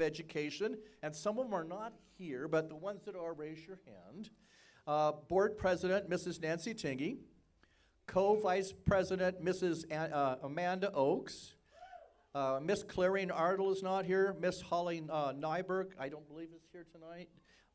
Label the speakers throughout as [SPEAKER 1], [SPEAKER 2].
[SPEAKER 1] Education, and some of them are not here, but the ones that are, raise your hand. Board President, Mrs. Nancy Tingy. Co-Vice President, Mrs. Amanda Oakes. Miss Clarine Ardle is not here. Miss Holly Nyberg, I don't believe is here tonight.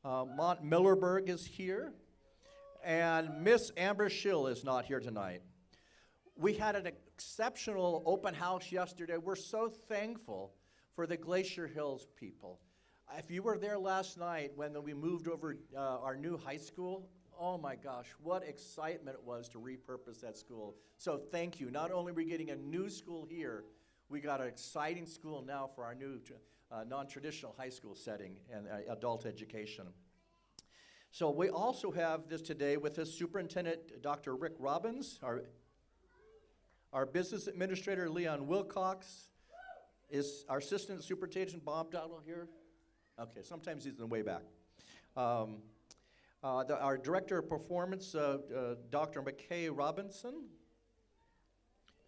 [SPEAKER 1] Mont Millerberg is here. And Miss Amber Schill is not here tonight. We had an exceptional open house yesterday. We're so thankful for the Glacier Hills people. If you were there last night when we moved over our new high school, oh my gosh, what excitement it was to repurpose that school. So thank you. Not only are we getting a new school here, we got an exciting school now for our new non-traditional high school setting and adult education. So we also have this today with us Superintendent Dr. Rick Robbins, our business administrator Leon Wilcox, is our assistant superintendent Bob Dowdle here? Okay, sometimes he's in the way back. Our director of performance, Dr. McKay Robinson.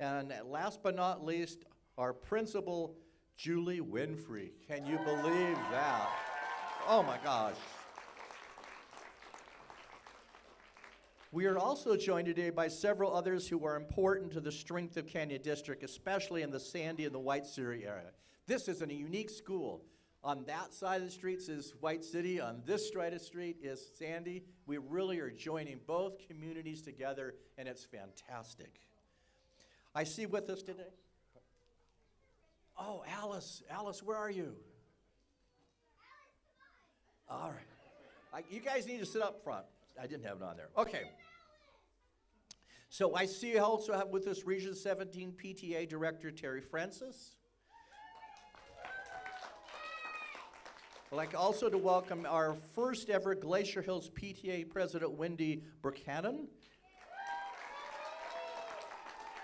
[SPEAKER 1] And last but not least, our principal, Julie Winfrey. Can you believe that? Oh my gosh. We are also joined today by several others who are important to the strength of Canyon District, especially in the Sandy and the White City area. This is a unique school. On that side of the streets is White City. On this side of the street is Sandy. We really are joining both communities together, and it's fantastic. I see with us today. Oh, Alice. Alice, where are you? All right. You guys need to sit up front. I didn't have it on there. Okay. So I see you also have with us Region 17 PTA Director Terry Francis. I'd like also to welcome our first ever Glacier Hills PTA President Wendy Buchanan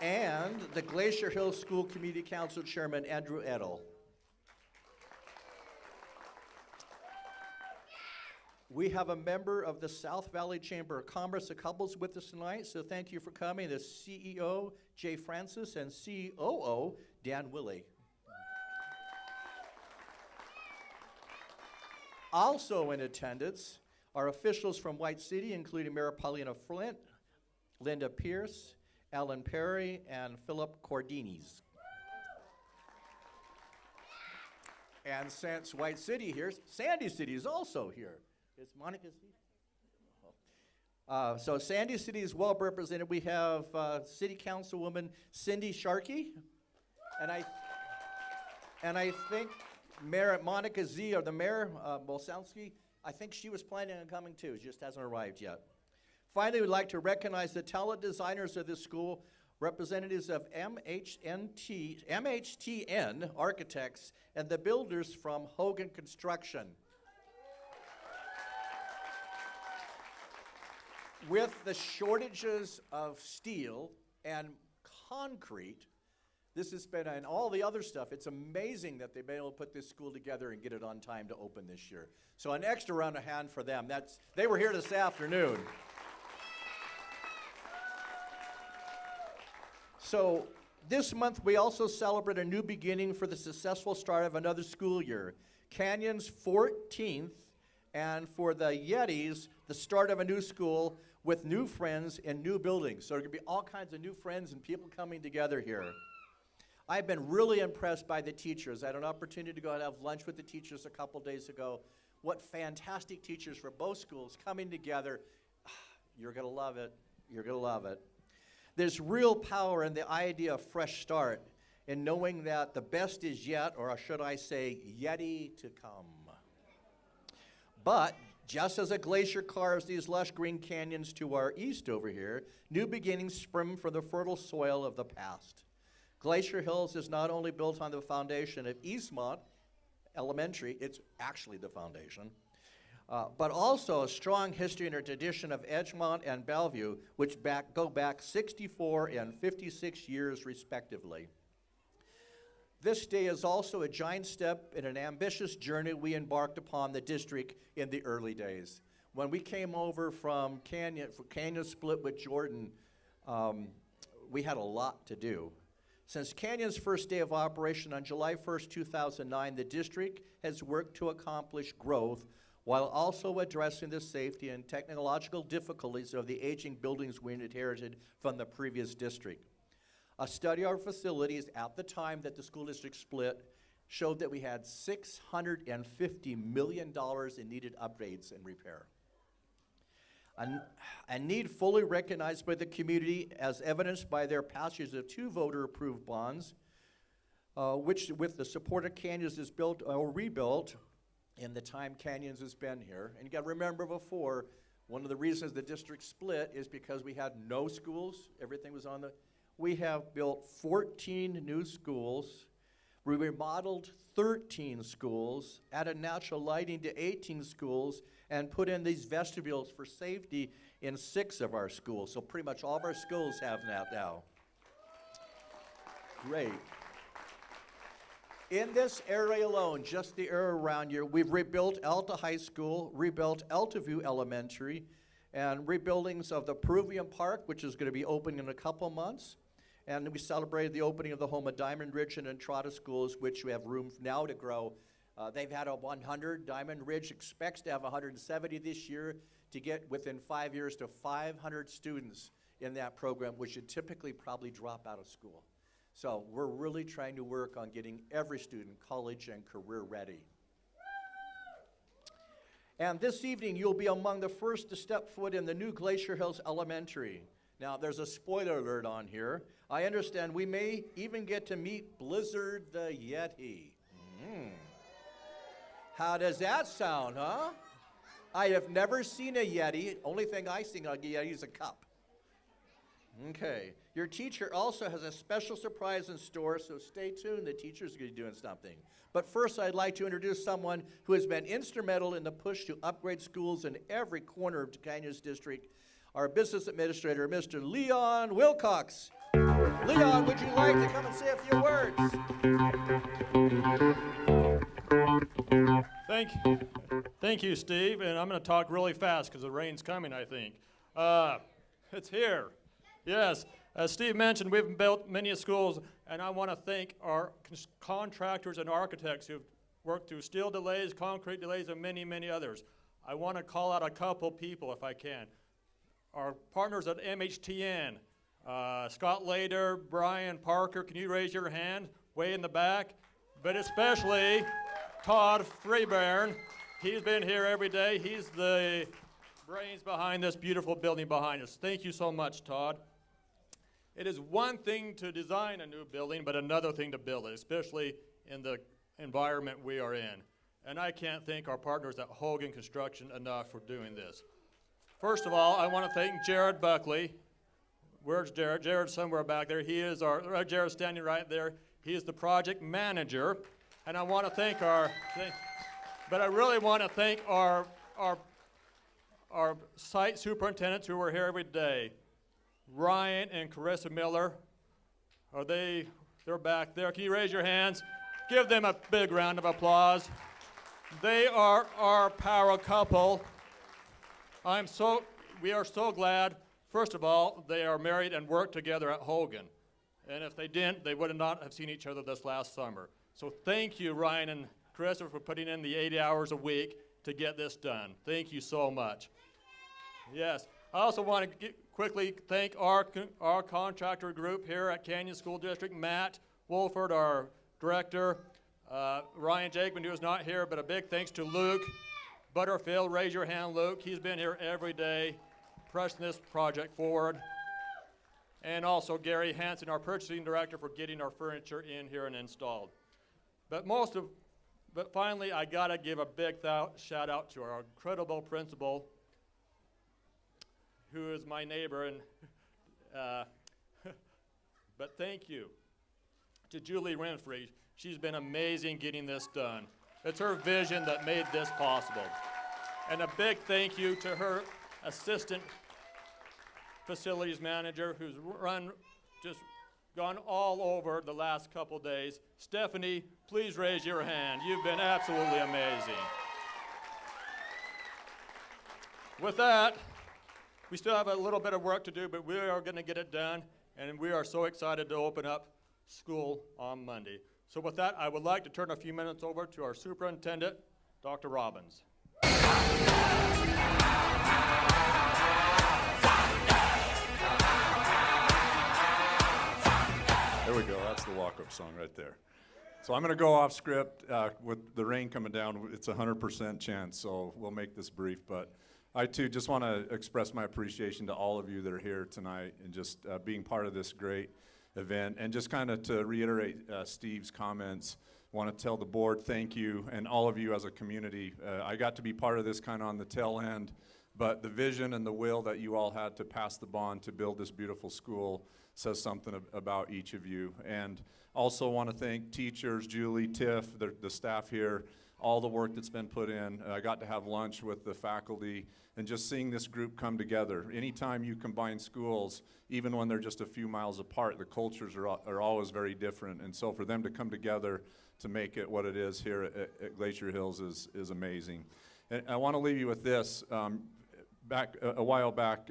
[SPEAKER 1] and the Glacier Hills School Community Council Chairman Andrew Edel. We have a member of the South Valley Chamber of Commerce, a couple's with us tonight, so thank you for coming. The CEO, Jay Francis, and COO, Dan Willey. Also in attendance are officials from White City, including Mayor Paulina Flint, Linda Pierce, Alan Perry, and Philip Cordines. And since White City here, Sandy City is also here. Is Monica here? So Sandy City is well represented. We have City Councilwoman Cindy Sharkey, and I think Mayor Monica Z, or the Mayor Bolsowski, I think she was planning on coming too, just hasn't arrived yet. Finally, we'd like to recognize the talent designers of this school, representatives of MHTN Architects, and the builders from Hogan Construction. With the shortages of steel and concrete, this has been, and all the other stuff, it's amazing that they've been able to put this school together and get it on time to open this year. So an extra round of hand for them. They were here this afternoon. So this month we also celebrate a new beginning for the successful start of another school year. Canyon's 14th, and for the Yetis, the start of a new school with new friends in new buildings. So there are going to be all kinds of new friends and people coming together here. I've been really impressed by the teachers. I had an opportunity to go and have lunch with the teachers a couple days ago. What fantastic teachers for both schools coming together. You're going to love it. You're going to love it. There's real power in the idea of fresh start and knowing that the best is yet, or should I say, Yeti to come. But just as a glacier carves these lush green canyons to our east over here, new beginnings spring from the fertile soil of the past. Glacier Hills is not only built on the foundation of Eastmont Elementary, it's actually the foundation, but also a strong history and a tradition of Edgemont and Bell View, which go back 64 and 56 years respectively. This day is also a giant step in an ambitious journey we embarked upon the district in the early days. When we came over from Canyon split with Jordan, we had a lot to do. Since Canyon's first day of operation on July 1st, 2009, the district has worked to accomplish growth while also addressing the safety and technological difficulties of the aging buildings we inherited from the previous district. A study of our facilities at the time that the school district split showed that we had $650 million in needed upgrades and repair. A need fully recognized by the community as evidenced by their passage of 2 voter-approved bonds, which with the support of Canyons is built or rebuilt in the time Canyons has been here. And you gotta remember before, one of the reasons the district split is because we had no schools, everything was on the, we have built 14 new schools, we remodeled 13 schools, added natural lighting to 18 schools, and put in these vestibules for safety in 6 of our schools. So pretty much all of our schools have that now. Great. In this area alone, just the area around here, we've rebuilt Alta High School, rebuilt Alta View Elementary, and rebuildings of the Peruvian Park, which is going to be open in a couple months. And we celebrated the opening of the home of Diamond Ridge and Entrada schools, which we have room now to grow. They've had a 100. Diamond Ridge expects to have 170 this year to get within 5 years to 500 students in that program, which should typically probably drop out of school. So we're really trying to work on getting every student college and career ready. And this evening, you'll be among the first to step foot in the new Glacier Hills Elementary. Now, there's a spoiler alert on here. I understand we may even get to meet Blizzard the Yeti. How does that sound, huh? I have never seen a Yeti. Only thing I see on a Yeti is a cup. Okay. Your teacher also has a special surprise in store, so stay tuned. The teacher's going to be doing something. But first, I'd like to introduce someone who has been instrumental in the push to upgrade schools in every corner of Canyons District, our business administrator, Mr. Leon Wilcox. Leon, would you like to come and say a few words?
[SPEAKER 2] Thank you, Steve. And I'm going to talk really fast because the rain's coming, I think. It's here. Yes. As Steve mentioned, we've built many schools, and I want to thank our contractors and architects who've worked through steel delays, concrete delays, and many, many others. I want to call out a couple people if I can. Our partners at MHTN, Scott Lader, Brian Parker, can you raise your hand way in the back? But especially Todd Freeburn. He's been here every day. He's the brains behind this beautiful building behind us. Thank you so much, Todd. It is one thing to design a new building, but another thing to build it, especially in the environment we are in. And I can't thank our partners at Hogan Construction enough for doing this. First of all, I want to thank Jared Buckley. Where's Jared? Jared's somewhere back there. He is Jared's standing right there. He is the project manager. And I want to thank but I really want to thank our site superintendents who are here every day. Ryan and Carissa Miller, they're back there. Can you raise your hands? Give them a big round of applause. They are our power couple. We are so glad. First of all, they are married and work together at Hogan. And if they didn't, they would not have seen each other this last summer. So thank you, Ryan and Carissa, for putting in the 80 hours a week to get this done. Thank you so much. Yes, I also want to quickly thank our contractor group here at Canyon School District, Matt Wolford, our director, Ryan Jakeman, who is not here, but a big thanks to Luke Butterfield. Raise your hand, Luke. He's been here every day pressing this project forward. And also Gary Hansen, our purchasing director, for getting our furniture in here and installed. But finally, I gotta give a big shout out to our incredible principal, who is my neighbor, and but thank you to Julie Renfrey. She's been amazing getting this done. It's her vision that made this possible. And a big thank you to her assistant facilities manager, who's gone all over the last couple days. Stephanie, please raise your hand. You've been absolutely amazing. With that, we still have a little bit of work to do, but we are going to get it done, and we are so excited to open up school on Monday. So with that, I would like to turn a few minutes over to our superintendent, Dr. Robbins.
[SPEAKER 3] There we go, that's the walk-up song right there. So I'm gonna go off script. With the rain coming down, it's a 100% chance, so we'll make this brief. But I too just wanna express my appreciation to all of you that are here tonight and just being part of this great event. And just kind of to reiterate Steve's comments, want to tell the board thank you and all of you as a community. I got to be part of this kind of on the tail end, but the vision and the will that you all had to pass the bond to build this beautiful school says something about each of you. And also want to thank teachers, Julie, Tiff, the staff here, all the work that's been put in. I got to have lunch with the faculty and just seeing this group come together. Anytime you combine schools, even when they're just a few miles apart, the cultures are always very different. And so for them to come together to make it what it is here at Glacier Hills is amazing. And I want to leave you with this. A while back,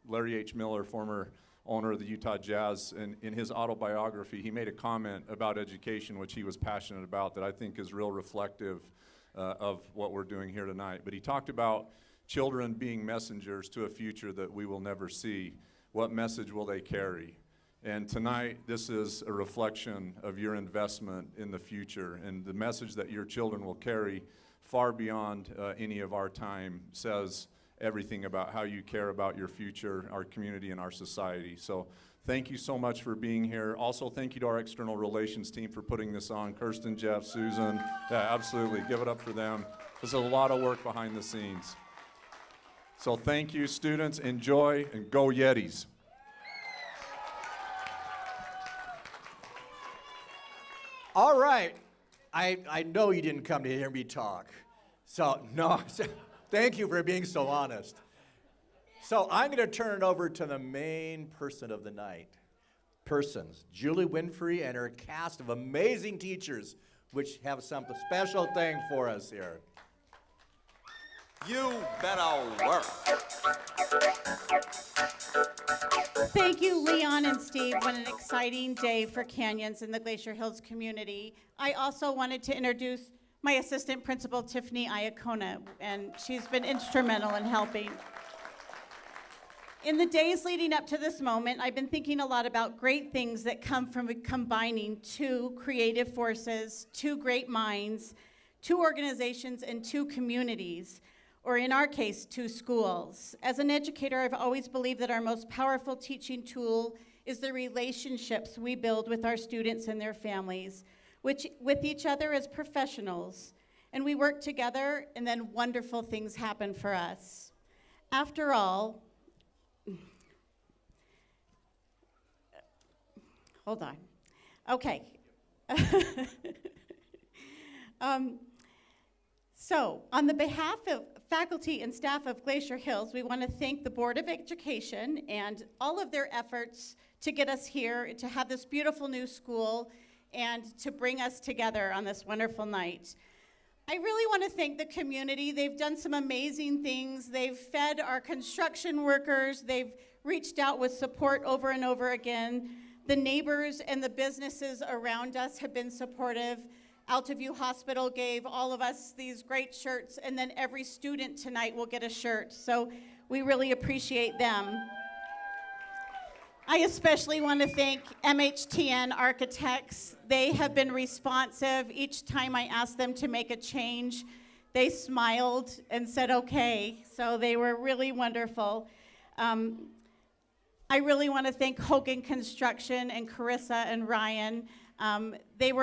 [SPEAKER 3] Larry H. Miller, former owner of the Utah Jazz, in his autobiography, he made a comment about education, which he was passionate about, that I think is real reflective of what we're doing here tonight. But he talked about children being messengers to a future that we will never see. What message will they carry? And tonight, this is a reflection of your investment in the future, and the message that your children will carry far beyond any of our time says everything about how you care about your future, our community, and our society. So thank you so much for being here. Also, thank you to our external relations team for putting this on. Kirsten, Jeff, Susan. Yeah, absolutely. Give it up for them. There's a lot of work behind the scenes. So thank you, students. Enjoy, and go Yetis.
[SPEAKER 1] All right. I know you didn't come to hear me talk. So, no, thank you for being so honest. So I'm going to turn it over to the main person of the night. Julie Winfrey and her cast of amazing teachers, which have some special thing for us here.
[SPEAKER 4] You better work.
[SPEAKER 5] Thank you, Leon and Steve. What an exciting day for Canyons in the Glacier Hills community. I also wanted to introduce my assistant principal, Tiffany Iacona, and she's been instrumental in helping. In the days leading up to this moment, I've been thinking a lot about great things that come from combining two creative forces, two great minds, two organizations, and two communities, or in our case, two schools. As an educator, I've always believed that our most powerful teaching tool is the relationships we build with our students and their families, with each other as professionals. And we work together, and then wonderful things happen for us. After all, hold on. Okay. So, on the behalf of faculty and staff of Glacier Hills, we want to thank the Board of Education and all of their efforts to get us here, to have this beautiful new school, and to bring us together on this wonderful night. I really want to thank the community. They've done some amazing things. They've fed our construction workers. They've reached out with support over and over again. The neighbors and the businesses around us have been supportive. Altaview Hospital gave all of us these great shirts, and then every student tonight will get a shirt. So we really appreciate them. I especially want to thank MHTN Architects. They have been responsive. Each time I asked them to make a change, they smiled and said, okay. So they were really wonderful. I really want to thank Hogan Construction and Carissa and Ryan. They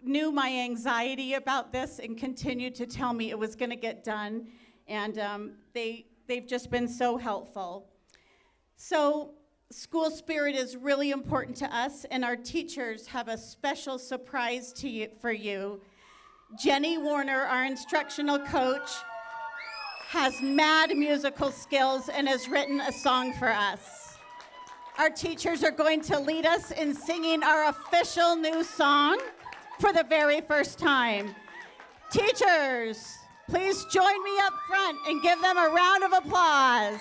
[SPEAKER 5] knew my anxiety about this and continued to tell me it was going to get done. And they've just been so helpful. So school spirit is really important to us, and our teachers have a special surprise for you. Jenny Warner, our instructional coach, has mad musical skills and has written a song for us. Our teachers are going to lead us in singing our official new song for the very first time. Teachers, please join me up front and give them a round of applause.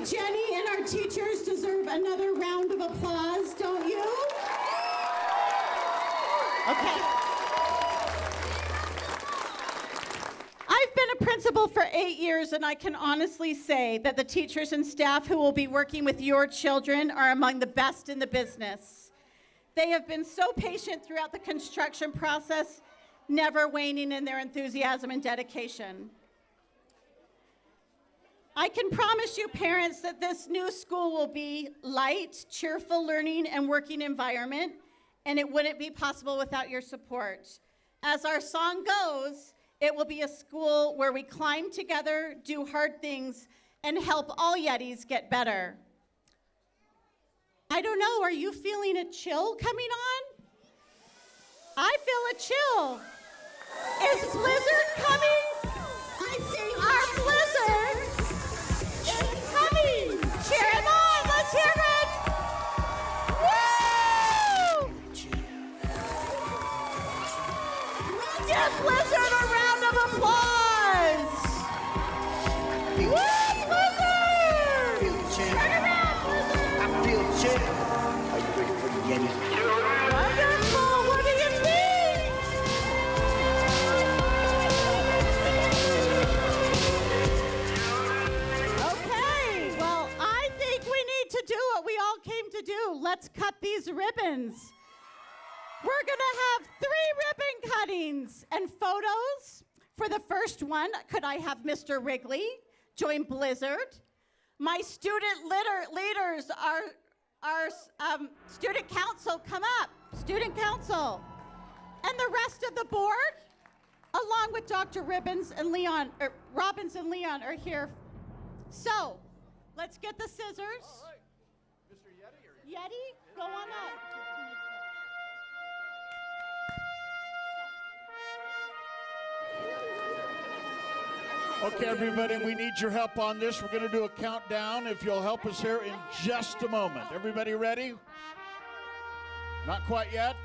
[SPEAKER 5] Jenny and our teachers deserve another round of applause, don't you? Okay. I've been a principal for 8 years, and I can honestly say that the teachers and staff who will be working with your children are among the best in the business. They have been so patient throughout the construction process, never waning in their enthusiasm and dedication. I can promise you, parents, that this new school will be light, cheerful learning and working environment, and it wouldn't be possible without your support. As our song goes, it will be a school where we climb together, do hard things, and help all Yetis get better. I don't know, are you feeling a chill coming on? I feel a chill. Is Blizzard coming? I think our Blizzard is coming. Cheer him on, let's hear it. Woo! Give Blizzard a round of applause. Woo, Blizzard! Turn around, Blizzard.
[SPEAKER 4] I feel chill. Are you ready for the Yeti?
[SPEAKER 5] Wonderful, what do you think? Okay, well, I think we need to do what we all came to do. Let's cut these ribbons. We're gonna have 3 ribbon cuttings and photos. For the first one, could I have Mr. Wrigley join Blizzard? My student leaders, our student council, come up. Student council. And the rest of the board, along with Dr. Robbins and Leon are here. So, let's get the scissors.
[SPEAKER 1] All right. Mr. Yeti,
[SPEAKER 5] Yeti, go on up.
[SPEAKER 6] Okay, everybody, we need your help on this. We're going to do a countdown. If you'll help us here in just a moment. Everybody ready? Not quite yet?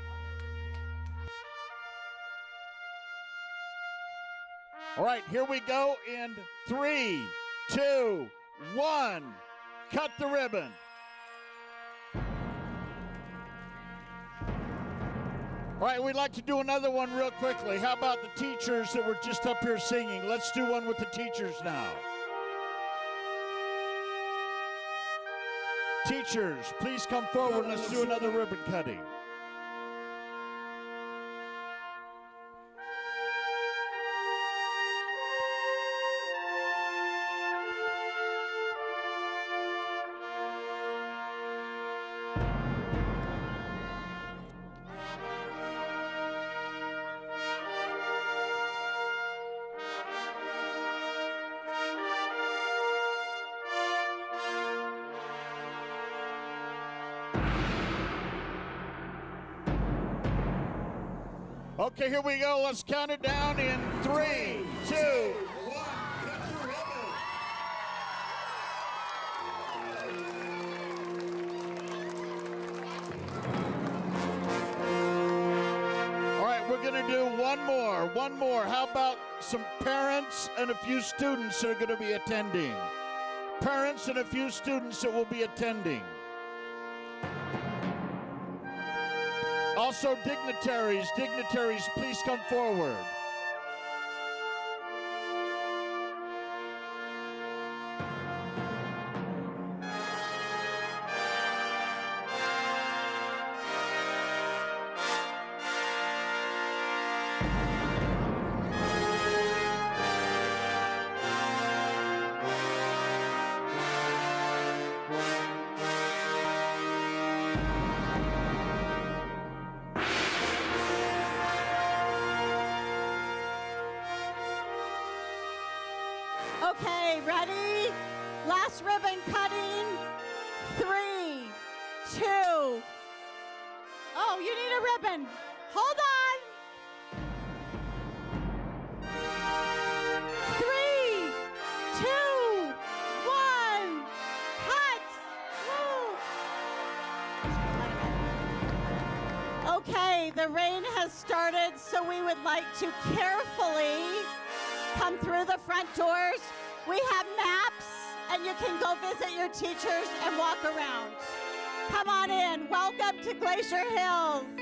[SPEAKER 6] All right, here we go in 3, 2, 1. Cut the ribbon. All right, we'd like to do another one real quickly. How about the teachers that were just up here singing? Let's do one with the teachers now. Teachers, please come forward. Let's do another ribbon cutting. Okay, here we go. Let's count it down in 3, 2, 1. All right, we're going to do one more. How about some parents and a few students that are going to be attending? Parents and a few students that will be attending. Also, dignitaries, please come forward.
[SPEAKER 5] Okay, ready? Last ribbon cutting. 3, 2. Oh, you need a ribbon. Hold on. 3, 2, 1. Cut. Woo. Okay, the rain has started, so we would like to carefully come through the front doors. We have maps and you can go visit your teachers and walk around. Come on in. Welcome to Glacier Hills.